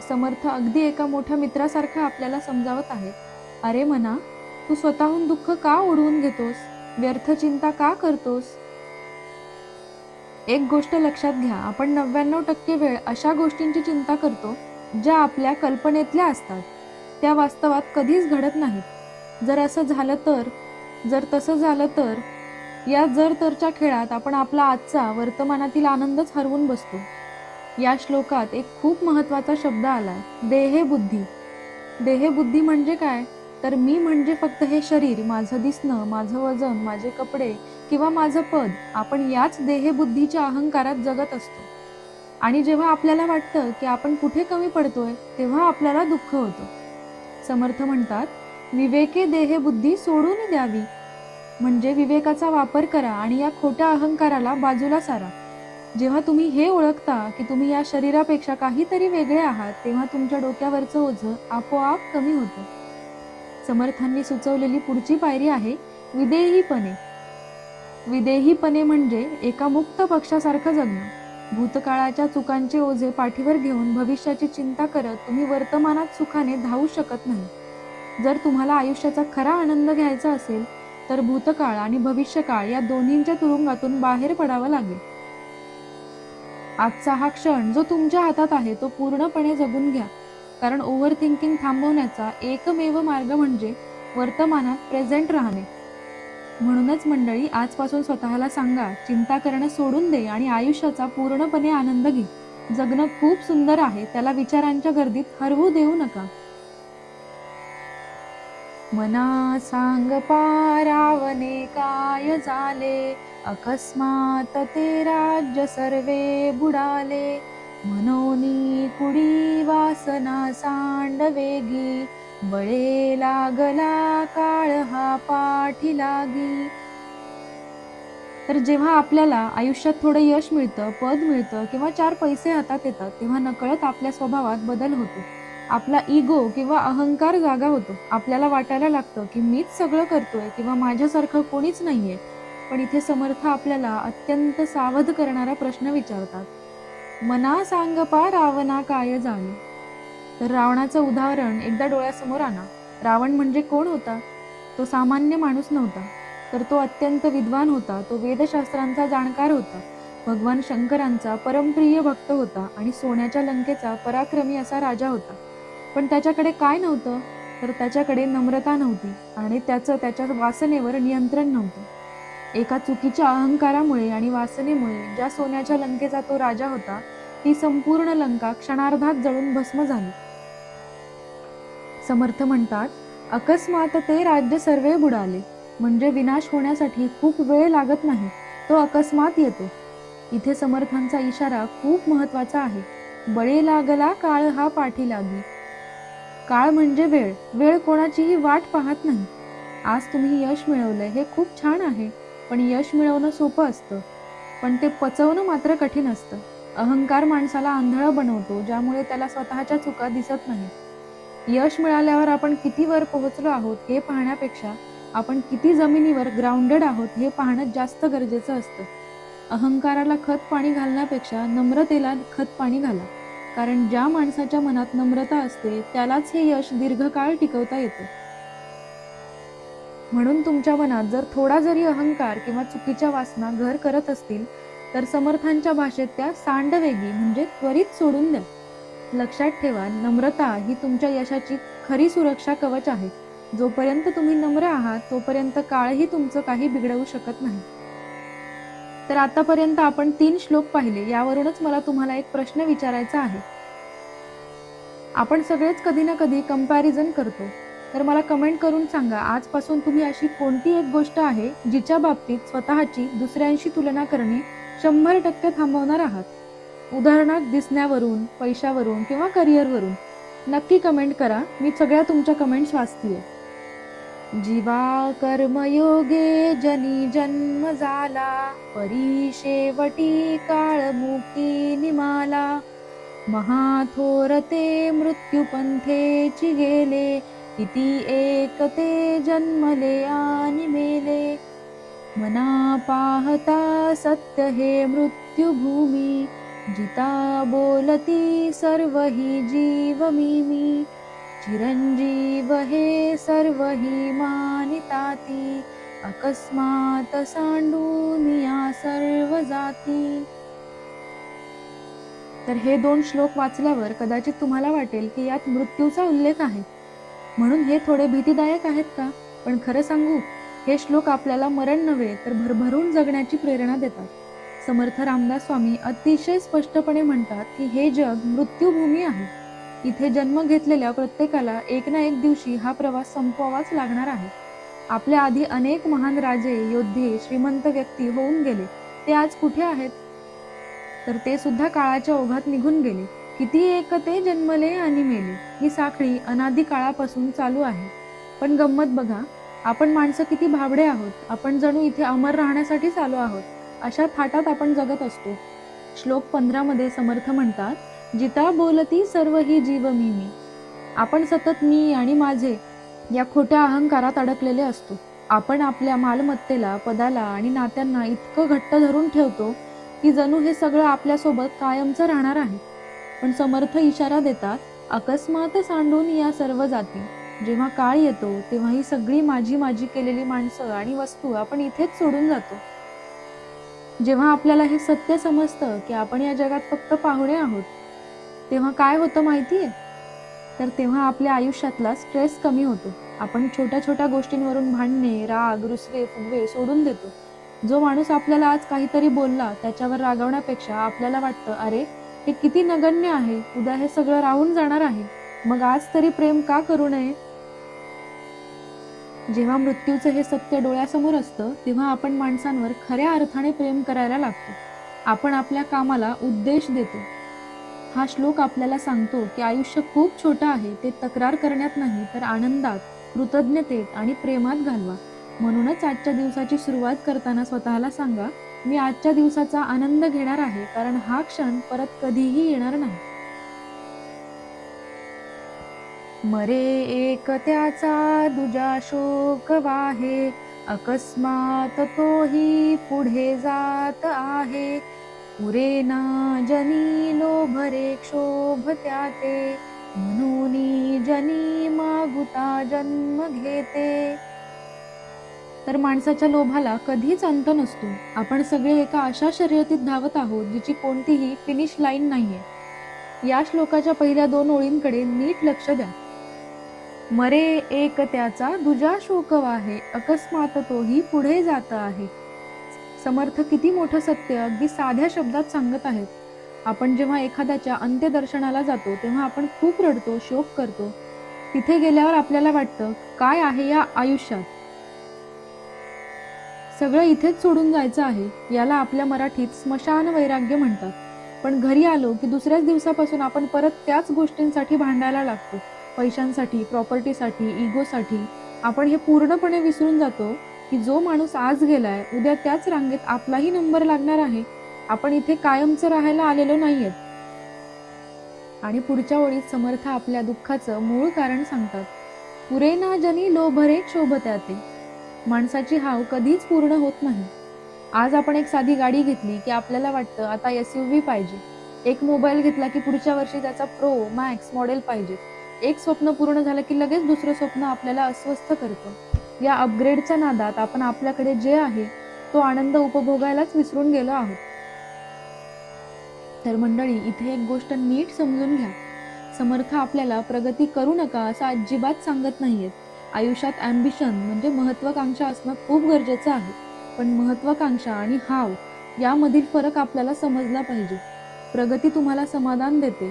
समर्थ अगदी एका मोठ्या मित्रासारखा आपल्याला समजावत आहे. अरे मना, तू स्वतःहून दुःख का ओढवून घेतोस? व्यर्थ चिंता का करतोस? एक गोष्ट लक्षात घ्या, आपण 99% वेळ अशा गोष्टींची चिंता करतो ज्या आपल्या कल्पनेतल्या असतात, त्या वास्तवात कधीच घडत नाहीत. जर असं झालं तर, जर तसं झालं तर, या जर तरच्या खेळात आपण आपला आजचा वर्तमानातील आनंदच हरवून बसतो. या श्लोकात एक खूप महत्त्वाचा शब्द आलाय, देहबुद्धी. देहबुद्धी म्हणजे काय? तर मी म्हणजे फक्त हे शरीर, माझं दिसणं, माझं वजन, माझे कपडे किंवा माझं पद. आपण याच देहबुद्धीच्या अहंकारात जगत असतो. आणि जेव्हा आपल्याला वाटतं की आपण कुठे कमी पडतोय, तेव्हा आपल्याला दुःख होतं. समर्थ म्हणतात, विवेके देहबुद्धी सोडून द्यावी. म्हणजे विवेकाचा वापर करा आणि या खोट्या अहंकाराला बाजूला सारा. जेव्हा तुम्ही हे ओळखता की तुम्ही या शरीरापेक्षा काहीतरी वेगळे आहात, तेव्हा तुमच्या डोक्यावरचं ओझं आपोआप कमी होतं. समर्थांनी सुचवलेली पुढची पायरी आहे विदेहीपणे. विदेहीपणे म्हणजे एका मुक्त पक्षासारखं जगणं. भूतकाळाच्या चुकांचे ओझे पाठीवर घेऊन भविष्याची चिंता करत तुम्ही वर्तमानात सुखाने धावू शकत नाही. जर तुम्हाला आयुष्याचा खरा आनंद घ्यायचा असेल, तर भूतकाळ आणि भविष्यकाळ या दोन्हींच्या तुरुंगातून बाहेर पडावं लागेल. आजचा हा क्षण जो तुमच्या हातात आहे, तो पूर्णपणे जगून घ्या. कारण ओव्हर थिंकिंग थांबवण्याचा एकमेव मार्ग म्हणजे वर्तमानात प्रेझेंट राहणे. म्हणूनच मंडळी, आजपासून स्वतःला सांगा, चिंता करणं सोडून दे आणि आयुष्याचा पूर्णपणे आनंद घे. जगणं खूप सुंदर आहे, त्याला विचारांच्या गर्दीत हरवू देऊ नका. मना सांग पारावने काय झाले, अकस्मात ते राज्य सर्वे बुडाले, मनोनी कुडी वासना सांडवेगी, बळे लागला काळ हा पाठी लागी. तर जेव्हा आपल्याला आयुष्यात थोडं यश मिळतं, पद मिळतं किंवा 4 पैसे हातात येतात, तेव्हा नकळत आपल्या स्वभावात बदल होतो. आपला इगो किंवा अहंकार जागा होतो. आपल्याला वाटायला लागतं की मीच सगळं करतोय किंवा माझ्यासारखं कोणीच नाहीये. पण इथे समर्थ आपल्याला अत्यंत सावध करणारा प्रश्न विचारतात. मना सांग पा रावणा काय झाले? तर रावणाचं उदाहरण एकदा डोळ्यासमोर आणा. रावण म्हणजे कोण होता? तो सामान्य माणूस नव्हता, तर तो अत्यंत विद्वान होता. तो वेदशास्त्रांचा जाणकार होता, भगवान शंकरांचा परमप्रिय भक्त होता आणि सोन्याच्या लंकेचा पराक्रमी असा राजा होता. पण त्याच्याकडे काय नव्हतं? तर त्याच्याकडे नम्रता नव्हती आणि त्याचं त्याच्या वासनेवर नियंत्रण नव्हतं. एका चुकीच्या अहंकारामुळे आणि वासनेमुळे ज्या सोन्याच्या लंकेचा तो राजा होता, ती संपूर्ण लंका क्षणार्धात जळून भस्म झाली. समर्थ म्हणतात, अकस्मात ते राज्य सर्वे बुडाले. म्हणजे विनाश होण्यासाठी खूप वेळ लागत नाही, तो अकस्मात येतो. इथे समर्थांचा इशारा खूप महत्वाचा आहे. बळी लागला काळ हा पाठी लागी. काळ म्हणजे वेळ. वेळ कोणाचीही वाट पाहत नाही. आज तुम्ही यश मिळवलंय हे खूप छान आहे, पण यश मिळवणं सोपं असतं, पण ते पचवणं मात्र कठीण असतं. अहंकार माणसाला आंधळं बनवतो, ज्यामुळे त्याला स्वतःच्या चुका दिसत नाहीत. यश मिळाल्यावर आपण किती वर पोहोचलो आहोत हे पाहण्यापेक्षा आपण किती जमिनीवर ग्राउंडेड आहोत हे पाहणं जास्त गरजेचं असतं. अहंकाराला खत पाणी घालण्यापेक्षा नम्रतेला खत पाणी घाला, कारण ज्या माणसाच्या मनात नम्रता असते त्यालाच हे यश दीर्घकाळ टिकवता येतं. म्हणून तुमच्या मनात जर थोडा जरी अहंकार किंवा चुकीच्या वासना घर करत असतील, तर समर्थांच्या भाषेत त्या सांडवेगी म्हणजे त्वरित सोडून द्या. लक्षात ठेवा, नम्रता ही तुमच्या यशाची खरी सुरक्षा कवच आहे. जोपर्यंत तुम्ही नम्र आहात, तोपर्यंत काळही तुमचं काही बिघडवू शकत नाही. तर आतापर्यंत आपण 3 श्लोक पाहिले. यावरूनच मला तुम्हाला एक प्रश्न विचारायचा आहे. आपण सगळेच कधी ना कधी कंपॅरिझन करतो. तर मला कमेंट करून सांगा, आजपासून तुम्ही अशी कोणती एक गोष्ट आहे जिच्या बाबतीत स्वतःची दुसऱ्यांशी तुलना करणे 100% थांबवणार आहात? उदाहरणार्थ दिसण्यावरून, पैशावरून किंवा करिअरवरून. नक्की कमेंट करा. मी सगळ्या तुमच्या कमेंट्स वाचतीये. जीवा कर्मयोगे जनी जन्म झाला, परी शेवटी काळमुखी निमाला. महाथोर ते मृत्युपंथेची गेले, किती एक ते जन्मले आणि मेले. मना पाहता सत्य हे मृत्युभूमी, जिता बोलती सर्व ही जीव मी. चिरंजीव हे सर्व ही मानिताती, अकस्मात सांडून या सर्व जाती. तर हे 2 श्लोक वाचल्यावर कदाचित तुम्हाला वाटेल की यात मृत्यूचा उल्लेख आहे, म्हणून हे थोडे भीतीदायक आहेत का? पण खरं सांगू, हे श्लोक आपल्याला मरण नव्हे तर भरभरून जगण्याची प्रेरणा देतात. समर्थ रामदास स्वामी अतिशय स्पष्टपणे म्हणतात की हे जग मृत्यूभूमी आहे. इथे जन्म घेतलेल्या प्रत्येकाला एक ना एक दिवशी हा प्रवास संपवावाच लागणार आहे. आपल्या आधी अनेक महान राजे, योद्धे, श्रीमंत व्यक्ती होऊन गेले. ते आज कुठे आहेत? तर ते सुद्धा काळाच्या ओघात निघून गेले. किती एक ते जन्मले आणि मेले. ही साखळी अनादी काळापासून चालू आहे. पण गंमत बघा, आपण माणसं किती भाबडे आहोत. आपण जणू इथे अमर राहण्यासाठीच आलो आहोत, अशा थाटात आपण जगत असतो. श्लोक 15 मध्ये समर्थ म्हणतात, जिता बोलती सर्व ही जीव मी. आपण सतत मी आणि माझे या खोट्या अहंकारात अडकलेले असतो. आपण आपल्या मालमत्तेला, पदाला आणि नात्यांना इतकं घट्ट धरून ठेवतो की जणू हे सगळं आपल्यासोबत कायमचं राहणार आहे. पण समर्थ इशारा देतात, अकस्मात सांडून या सर्व जाती. जेव्हा काळ येतो तेव्हा ही सगळी माझी माझी केलेली माणसं आणि वस्तू आपण इथेच सोडून जातो. जेव्हा आपल्याला हे सत्य समजतं की आपण या जगात फक्त पाहुणे आहोत, तेव्हा काय होतं माहितीये? तर तेव्हा आपल्या आयुष्यातला स्ट्रेस कमी होतो. आपण छोट्या छोट्या गोष्टींवरून भांडणे, राग, रुसवे, फुगवे सोडून देतो. जो माणूस आपल्याला आज काहीतरी बोलला त्याच्यावर रागवण्यापेक्षा आपल्याला वाटतं, अरे हे किती नगण्य आहे, उद्या हे सगळं राहून जाणार आहे, मग आज तरी प्रेम का करू नये? जेव्हा मृत्यूचं हे सत्य डोळ्यासमोर असतं तेव्हा आपण माणसांवर खऱ्या अर्थाने प्रेम करायला लागतो. आपण आपल्या कामाला उद्देश देतो. हा श्लोक आपल्याला सांगतो की आयुष्य खूप छोटं आहे, ते तक्रार करण्यात नाही तर आनंदात, कृतज्ञतेत आणि प्रेमात घालवा. म्हणूनच आजच्या दिवसाची सुरुवात करताना स्वतःला सांगा, मी आजच्या दिवसाचा आनंद घेणार आहे, कारण हा क्षण परत कधीही येणार नाही. मरे एक त्याचा दुजा शोक वाहे, अकस्मात तोही पुढे जात आहे. पुरेना जनी लोभरे क्षोभ त्याते, म्हणून जनी मागुता जन्म घेते. तर माणसाच्या लोभाला कधीच अंत नसतो. आपण सगळे एका अशा शर्यतीत धावत आहोत जिची कोणतीही फिनिश लाईन नाहीये. या श्लोकाच्या पहिल्या 2 ओळींकडे नीट लक्ष द्या. मरे एक त्याचा दुजा शोक वाहे, अकस्मात तोही पुढे जात आहे. समर्थ किती मोठं सत्य अगदी साध्या शब्दात सांगत आहेत. आपण जेव्हा एखाद्याच्या अंत्यदर्शनाला जातो तेव्हा आपण खूप रडतो, शोक करतो. तिथे गेल्यावर आपल्याला वाटतं, काय आहे या आयुष्यात, सगळं इथेच सोडून जायचं आहे. याला आपल्या मराठीत स्मशान वैराग्य म्हणतात. पण घरी आलो की दुसऱ्याच दिवसापासून आपण परत त्याच गोष्टींसाठी भांडायला लागतो. पैशांसाठी, प्रॉपर्टीसाठी, इगोसाठी. आपण हे पूर्णपणे विसरून जातो की जो माणूस आज गेलाय, उद्या त्याच रांगेत आपलाही नंबर लागणार आहे. आपण इथे कायमचं राहायला आलेलो नाहीयेत. आणि पुढच्या ओळीत समर्थ आपल्या दुःखाचं मूळ कारण सांगतात. पुरेना जनी लोभरे क्षोभ त्याते. माणसाची हाव कधीच पूर्ण होत नाही. आज आपण एक साधी गाडी घेतली की आपल्याला वाटतं आता SUV पाहिजे. एक मोबाईल घेतला की पुढच्या वर्षी त्याचा प्रो, मॅक्स मॉडेल पाहिजे. एक स्वप्न पूर्ण झालं की लगेच दुसरं स्वप्न आपल्याला अस्वस्थ करतं. या अपग्रेडच्या नादात आपण आपल्याकडे जे आहे तो आनंद उपभोगायलाच विसरून गेलो आहोत. तर मंडळी, इथे एक गोष्ट नीट समजून घ्या. समर्थ आपल्याला प्रगती करू नका असं अजिबात सांगत नाहीयेत. आयुष्यात ॲम्बिशन म्हणजे महत्वाकांक्षा असणं खूप गरजेचं आहे. पण महत्वाकांक्षा आणि हाव यामधील फरक आपल्याला समजला पाहिजे. प्रगती तुम्हाला समाधान देते,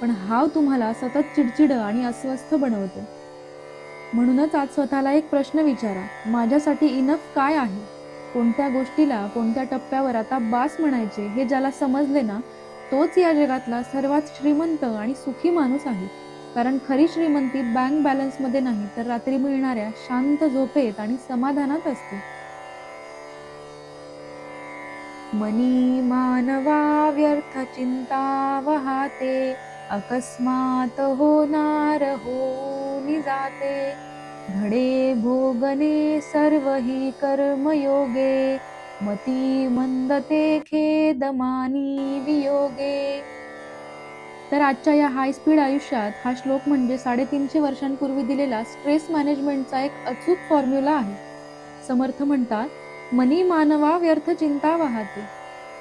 पण हाव तुम्हाला सतत चिडचिड आणि अस्वस्थ बनवतो. म्हणूनच आज स्वतःला एक प्रश्न विचारा, माझ्यासाठी इनफ काय आहे? कोणत्या गोष्टीला, कोणत्या टप्प्यावर आता बास म्हणायचे हे ज्याला समजले ना, तोच या जगातला सर्वात श्रीमंत आणि सुखी माणूस आहे. कारण खरी श्रीमंती बँक बॅलन्समध्ये नाही, तर रात्री मिळणाऱ्या शांत झोपेत आणि समाधानात असते. मनी मानवा व्यर्थ चिंता वहाते, अकस्मात होणार होऊनी जाते. घडे भोगणे सर्व ही कर्मयोगे, मती मंदते खेदमानी वियोगे. तर आजच्या या हाय स्पीड आयुष्यात हा श्लोक म्हणजे 350 वर्षांपूर्वी दिलेला स्ट्रेस मॅनेजमेंटचा एक अचूक फॉर्म्युला आहे. समर्थ म्हणतात, मनी मानवा व्यर्थ चिंता वाहते.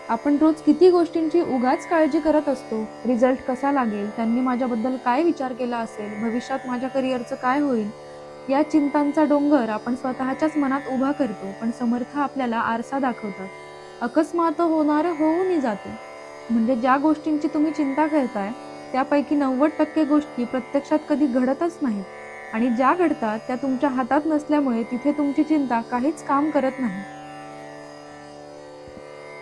आपण रोज किती गोष्टींची उगाच काळजी करत असतो. रिझल्ट कसा लागेल, त्यांनी माझ्याबद्दल काय विचार केला असेल, भविष्यात माझ्या करिअरचं काय होईल, या चिंतांचा डोंगर आपण स्वतःच्याच मनात उभा करतो. पण समर्थ आपल्याला आरसा दाखवतात. अकस्मात होणारं होऊनही जाते. म्हणजे ज्या गोष्टींची तुम्ही चिंता करताय त्यापैकी 90% गोष्टी प्रत्यक्षात कधी घडतच नाहीत, आणि ज्या घडतात त्या तुमच्या हातात नसल्यामुळे तिथे तुमची चिंता काहीच काम करत नाही.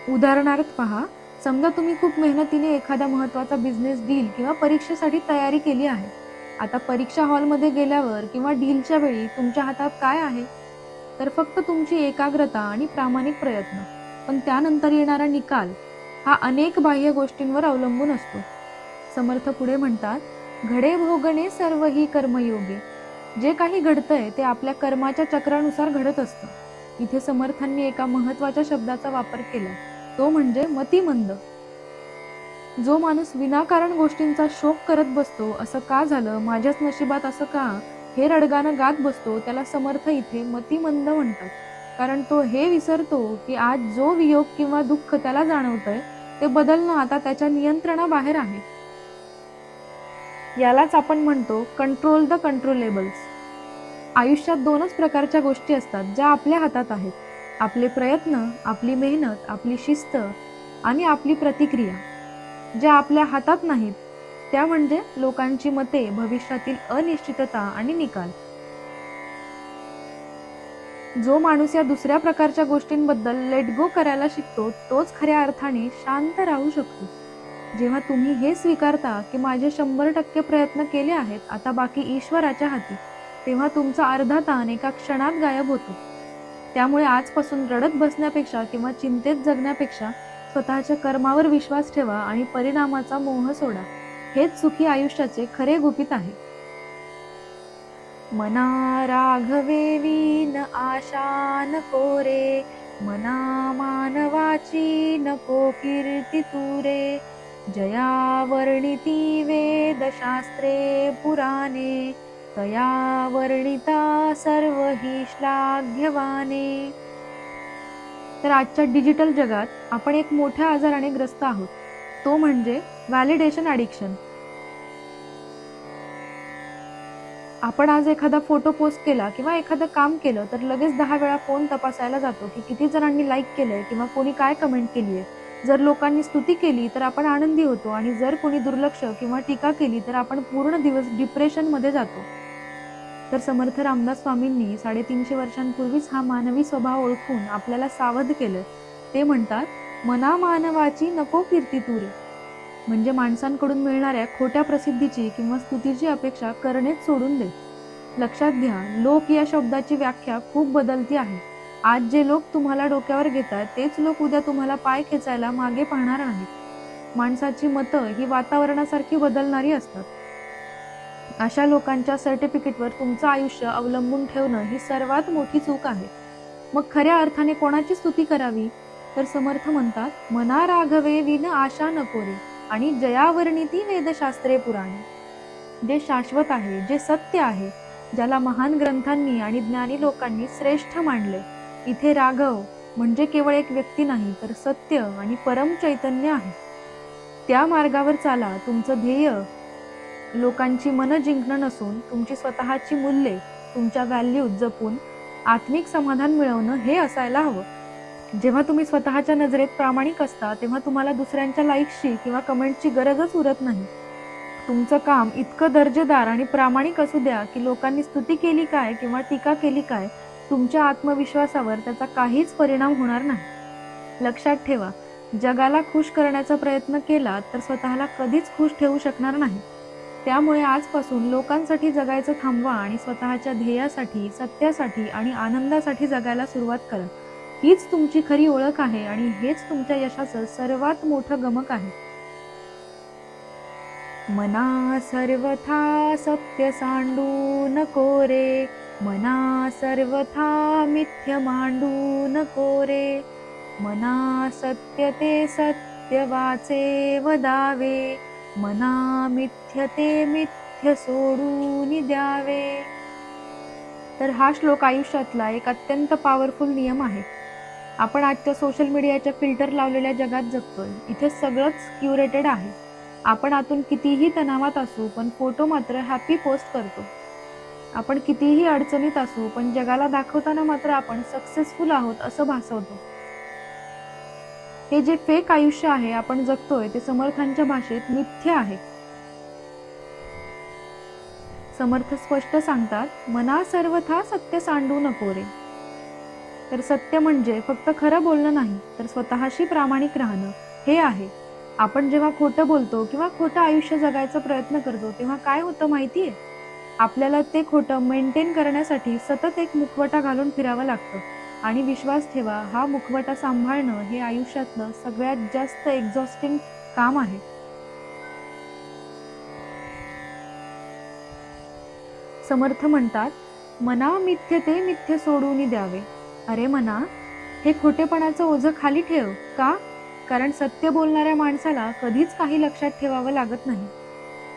उदाहरणार्थ पहा, समजा तुम्ही खूप मेहनतीने एखादा महत्त्वाचा बिझनेस डील किंवा परीक्षेसाठी तयारी केली आहे. आता परीक्षा हॉलमध्ये गेल्यावर किंवा डीलच्या वेळी तुमच्या हातात काय आहे? तर फक्त तुमची एकाग्रता आणि प्रामाणिक प्रयत्न. पण त्यानंतर येणारा निकाल हा अनेक बाह्य गोष्टींवर अवलंबून असतो. समर्थ पुढे म्हणतात, घडे भोगणे सर्व ही कर्मयोगे. जे काही घडतंय ते आपल्या कर्माच्या चक्रानुसार घडत असतं. इथे समर्थांनी एका महत्त्वाच्या शब्दाचा वापर केला, तो म्हणजे मतिमंद. जो माणूस विनाकारण गोष्टींचा शोक करत बसतो, असं का झालं, माझ्याच नशिबात असं का, हे रडगाणं गात बसतो, त्याला समर्थ इथे मतिमंद म्हणतात. कारण तो हे विसरतो की आज जो वियोग किंवा दुःख त्याला जाणवतंय ते बदलणं आता त्याच्या नियंत्रणाबाहेर आहे. यालाच आपण म्हणतो कंट्रोल द कंट्रोलेबल्स. आयुष्यात दोनच प्रकारच्या गोष्टी असतात ज्या आपल्या हातात आहेत: आपले प्रयत्न, आपली मेहनत, आपली शिस्त आणि आपली प्रतिक्रिया. ज्या आपल्या हातात नाहीत त्या म्हणजे लोकांची मते, भविष्यातील अनिश्चितता आणि निकाल. जो माणूस या दुसऱ्या प्रकारच्या गोष्टींबद्दल लेट गो करायला शिकतो तोच खऱ्या अर्थाने शांत राहू शकतो. जेव्हा तुम्ही हे स्वीकारता की माझे 100% प्रयत्न केले आहेत, आता बाकी ईश्वराच्या हाती, तेव्हा तुमचा अर्धा ताण एका क्षणात गायब होतो. त्यामुळे आजपासून रडत बसण्यापेक्षा किंवा चिंतेत जगण्यापेक्षा स्वतःच्या कर्मावर विश्वास ठेवा आणि परिणामाचा मोह सोडा. हेच सुखी आयुष्याचे खरे गुपित आहे. मना राघवे वीन आशा नको रे, मना मानवाची नको कीर्ती तुरे. जया वर्णिती वेदशास्त्रे पुराणे, तया वर्णिता सर्व ही श्लाघ्यवाने. तर आजच्या डिजिटल जगात आपण एक मोठ्या आजाराने ग्रस्त आहोत, तो म्हणजे व्हॅलिडेशन ॲडिक्शन. आपण आज एखादा फोटो पोस्ट केला किंवा एखादं काम केलं तर लगेच 10 वेळा फोन तपासायला जातो की किती जणांनी लाईक केलंय किंवा कोणी काय कमेंट केली आहे. जर लोकांनी स्तुती केली तर आपण आनंदी होतो, आणि जर कोणी दुर्लक्ष किंवा टीका केली तर आपण पूर्ण दिवस डिप्रेशनमध्ये जातो. तर समर्थ रामदास स्वामींनी 350 वर्षांपूर्वीच हा मानवी स्वभाव ओळखून आपल्याला सावध केलं. ते म्हणतात, मना मानवाची नको कीर्ती तुरे. म्हणजे माणसांकडून मिळणाऱ्या खोट्या प्रसिद्धीची किंवा स्तुतीची अपेक्षा करणेच सोडून दे. लक्षात घ्या, लोक या शब्दाची व्याख्या खूप बदलती आहे. आज जे लोक तुम्हाला डोक्यावर घेतात तेच लोक उद्या तुम्हाला पाय खेचायला मागे पाहणार नाहीत. माणसाची मतं ही वातावरणासारखी बदलणारी असतात. अशा लोकांच्या सर्टिफिकेटवर तुमचं आयुष्य अवलंबून ठेवणं ही सर्वात मोठी चूक आहे. मग खऱ्या अर्थाने कोणाची स्तुती करावी? तर समर्थ म्हणतात, मना राघवे विन आशा नको रे, आणि जयावर्णिती वेदशास्त्रे पुराणे. जे शाश्वत आहे, जे सत्य आहे, ज्याला महान ग्रंथांनी आणि ज्ञानी लोकांनी श्रेष्ठ मानले. इथे राघव म्हणजे केवळ एक व्यक्ती नाही, तर सत्य आणि परम चैतन्य आहे. त्या मार्गावर चाला. तुमचं ध्येय लोकांची मनं जिंकणं नसून तुमची स्वतःची मूल्ये, तुमच्या व्हॅल्यूज जपून आत्मिक समाधान मिळवणं हे असायला हवं. जेव्हा तुम्ही स्वतःच्या नजरेत प्रामाणिक असता तेव्हा तुम्हाला दुसऱ्यांच्या लाईक्सची किंवा कमेंटची गरजच उरत नाही. तुमचं काम इतकं दर्जेदार आणि प्रामाणिक असू द्या की लोकांनी स्तुती केली काय किंवा टीका केली काय, तुमच्या आत्मविश्वासावर त्याचा काहीच परिणाम होणार नाही. लक्षात ठेवा, जगाला खुश करण्याचा प्रयत्न केला तर स्वतःला कधीच खुश ठेवू शकणार नाही. त्यामुळे आजपासून लोकांसाठी जगायचं थांबवा आणि स्वतःच्या ध्येयासाठी, सत्यासाठी आणि आनंदासाठी जगायला सुरुवात करा. हीच तुमची खरी ओळख आहे आणि हेच तुमच्या यशाचं सर्वात मोठं गमक आहे. मना सर्वथा सत्य सांडू नको रे, मना सर्वथा मिथ्य मांडू नको रे, मना सत्य ते सत्य वाचे वदावे, मना मिथ्य ते मिथ्य सोडून द्यावे. तर हा श्लोक आयुष्यातला एक अत्यंत पॉवरफुल नियम आहे. आपण आजच्या सोशल मीडियाच्या फिल्टर लावलेल्या जगात जगतोय. इथे सगळंच क्युरेटेड आहे. आपण आतून कितीही तणावात असू पण फोटो मात्र हॅपी पोस्ट करतो. आपण कितीही अडचणीत असू पण जगाला दाखवताना मात्र आपण सक्सेसफुल आहोत असं भासवतो. हे जे फेक आयुष्य आहे आपण जगतोय ते समर्थांच्या भाषेत मिथ्य आहे. समर्थ स्पष्ट सांगतात, मना सर्वथा सत्य सांडू नको रे. तर सत्य म्हणजे फक्त खरं बोलणं नाही, तर स्वतःशी प्रामाणिक राहणं हे आहे. आपण जेव्हा खोटं बोलतो किंवा खोटं आयुष्य जगायचा प्रयत्न करतो तेव्हा काय होतं माहितीये? आपल्याला ते खोटं मेंटेन करण्यासाठी सतत एक मुखवटा घालून फिरावं लागतं. आणि विश्वास ठेवा, हा मुखवटा सांभाळणं हे आयुष्यातलं सगळ्यात जास्त एक्झॉस्टिंग काम आहे. समर्थ म्हणतात, मना मिथ्य ते मिथ्य सोडून द्यावे. अरे मना, हे खोटेपणाचं ओझं खाली ठेव. का? कारण सत्य बोलणाऱ्या माणसाला कधीच काही लक्षात ठेवावं लागत नाही.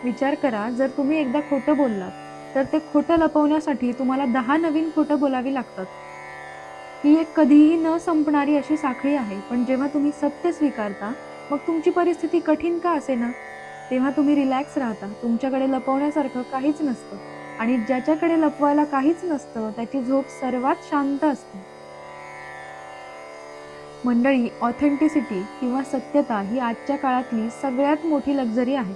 विचार करा, जर तुम्ही एकदा खोटं बोललात तर ते खोटं लपवण्यासाठी तुम्हाला 10 नवीन खोटं बोलावी लागतात. ही एक कधीही न संपणारी अशी साखळी आहे. पण जेव्हा तुम्ही सत्य स्वीकारता मग तुमची परिस्थिती कठीण का असेना, तेव्हा तुम्ही रिलॅक्स राहता. तुमच्याकडे लपवण्यासारखं काहीच नसतं आणि ज्याच्याकडे लपवायला काहीच नसतं त्याची झोप सर्वात शांत असते. मंडळी, ऑथेंटिसिटी किंवा सत्यता ही आजच्या काळातली सगळ्यात मोठी लक्झरी आहे.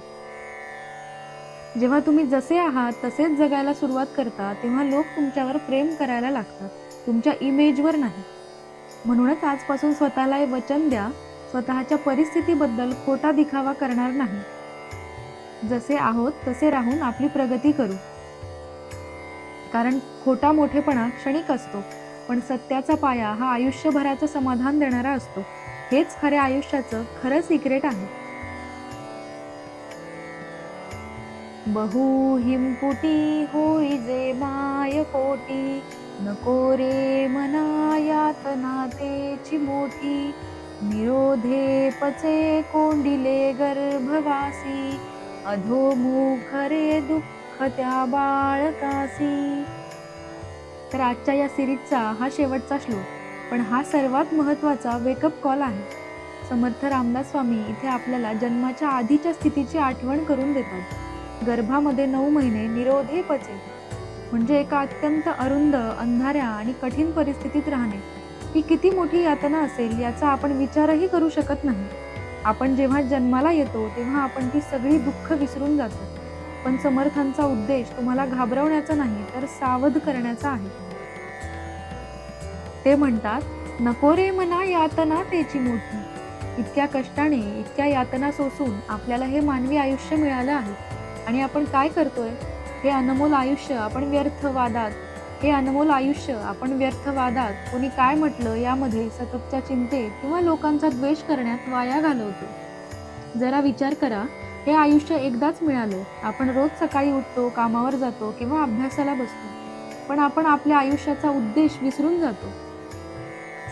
जेव्हा तुम्ही जसे आहात तसेच जगायला सुरुवात करता तेव्हा लोक तुमच्यावर प्रेम करायला लागतात, तुमच्या इमेजवर नाही. म्हणूनच आजपासून स्वतःला हे वचन द्या, स्वतःच्या परिस्थितीबद्दल खोटा दिखावा करणार नाही. जसे आहोत तसे राहून आपली प्रगती करू. कारण खोटा मोठेपणा क्षणिक असतो, पण सत्याचा पाया हा आयुष्यभराचं समाधान देणारा असतो. हेच खऱ्या आयुष्याचं खरं सिक्रेट आहे. बहु हिमपुटी होई जे माय कोटी, नको रे मना यातना तेची मोठी, निरोधे पचे कोंडिले गर्भवासी, अधोमुख रे दुःख त्या बाळकासी. तर आजच्या या सिरीजचा हा शेवटचा श्लोक, पण हा सर्वात महत्त्वाचा वेकअप कॉल आहे. समर्थ रामदास स्वामी इथे आपल्याला जन्माच्या आधीच्या स्थितीची आठवण करून देतात. गर्भामध्ये 9 महिने निरोधे पचे म्हणजे एका अत्यंत अरुंद, अंधाऱ्या आणि कठीण परिस्थितीत राहणे. ही किती मोठी यातना असेल याचा आपण विचारही करू शकत नाही. आपण जेव्हा जन्माला येतो तेव्हा आपण ती सगळी दुःख विसरून जातो. पण समर्थांचा उद्देश तुम्हाला घाबरवण्याचा नाही तर सावध करण्याचा आहे. ते म्हणतात, नको रे मना यातना तेची मोठी. इतक्या कष्टाने, इतक्या यातना सोसून आपल्याला हे मानवी आयुष्य मिळालं आहे आणि आपण काय करतोय? हे अनमोल आयुष्य आपण व्यर्थवादात कोणी काय म्हटलं यामध्ये सततच्या चिंतेत किंवा लोकांचा द्वेष करण्यात वाया घालवतो. जरा विचार करा, हे आयुष्य एकदाच मिळालं. आपण रोज सकाळी उठतो, कामावर जातो किंवा अभ्यासाला बसतो, पण आपण आपल्या आयुष्याचा उद्देश विसरून जातो.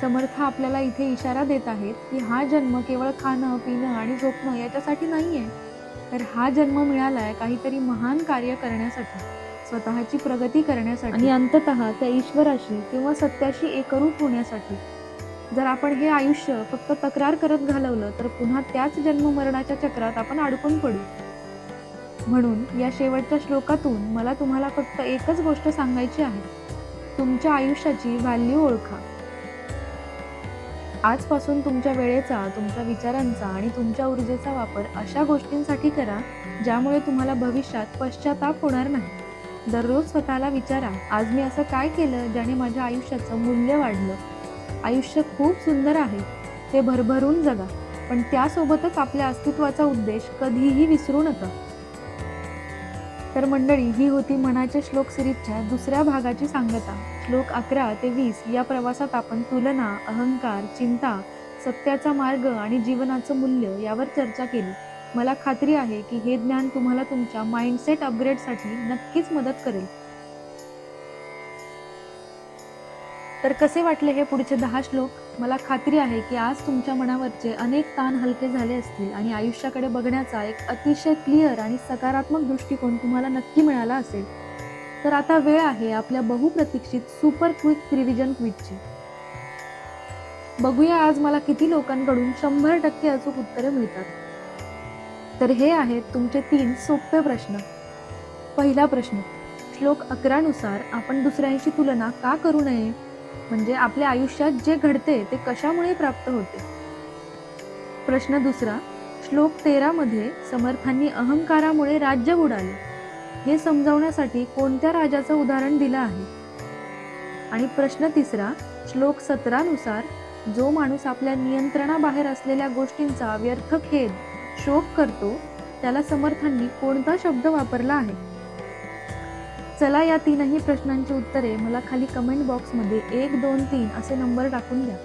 समर्थ आपल्याला इथे इशारा देत आहेत की हा जन्म केवळ खाणं, पिणं आणि झोपणं याच्यासाठी नाहीये, तर हा जन्म मिळालाय काहीतरी महान कार्य करण्यासाठी, स्वतःची प्रगती करण्यासाठी आणि अंततः त्या ईश्वराशी किंवा सत्याशी एकरूप होण्यासाठी. जर आपण हे आयुष्य फक्त तक्रार करत घालवलं तर पुन्हा त्याच जन्म मरणाच्या चक्रात आपण अडकून पडू. म्हणून या शेवटच्या श्लोकातून मला तुम्हाला फक्त एकच गोष्ट सांगायची आहे, तुमच्या आयुष्याची व्हॅल्यू ओळखा. आजपासून तुमच्या वेळेचा, तुमच्या विचारांचा आणि तुमच्या ऊर्जेचा वापर अशा गोष्टींसाठी करा, ज्यामुळे तुम्हाला भविष्यात पश्चाताप होणार नाही. दररोज स्वतःला विचारा, आज मी असं काय केलं ज्याने माझ्या आयुष्याचं मूल्य वाढलं? आयुष्य खूप सुंदर आहे, ते भरभरून जगा, पण त्यासोबतच आपल्या अस्तित्वाचा उद्देश कधीही विसरू नका. तर मंडळी, ही होती मनाचे श्लोक सिरीजच्या दुसऱ्या भागाची सांगता. श्लोक 11 ते 20 या प्रवासात आपण तुलना, अहंकार, चिंता, सत्याचा मार्ग आणि जीवनाचं मूल्य यावर चर्चा केली. मला खात्री आहे की हे ज्ञान तुम्हाला तुमच्या माइंडसेट अपग्रेडसाठी नक्कीच मदत करेल. तर कसे वाटले हे पुढचे 10 श्लोक? मला खात्री आहे की आज तुमच्या मनावरचे अनेक ताण हलके झाले असतील आणि आयुष्याकडे बघण्याचा एक अतिशय क्लिअर आणि सकारात्मक दृष्टिकोन तुम्हाला नक्की मिळाला असेल. तर आता वेळ आहे आपल्या बहुप्रतीक्षित सुपर क्विक रिव्हिजन क्विजची. बघूया आज मला किती लोकांकडून 100% अचूक उत्तरे मिळतात. तर हे आहेत तुमचे 3 सोपे प्रश्न. पहिला प्रश्न, श्लोक 11 नुसार आपण दुसऱ्यांशी तुलना का करू नये? म्हणजे आपल्या आयुष्यात जे घडते ते कशामुळे प्राप्त होते? प्रश्न दुसरा, श्लोक 13 मध्ये समर्थांनी अहंकारामुळे राज्य बुडाले, हे समजावण्यासाठी कोणत्या राजाचं उदाहरण दिलं आहे? आणि प्रश्न तिसरा, श्लोक 17 नुसार जो माणूस आपल्या नियंत्रणाबाहेर असलेल्या गोष्टींचा व्यर्थ खेद, शोक करतो, त्याला समर्थांनी कोणता शब्द वापरला आहे? चला या 3ही प्रश्नांची उत्तरे मला खाली कमेंट बॉक्समध्ये 1, 2, 3 असे नंबर टाकून द्या.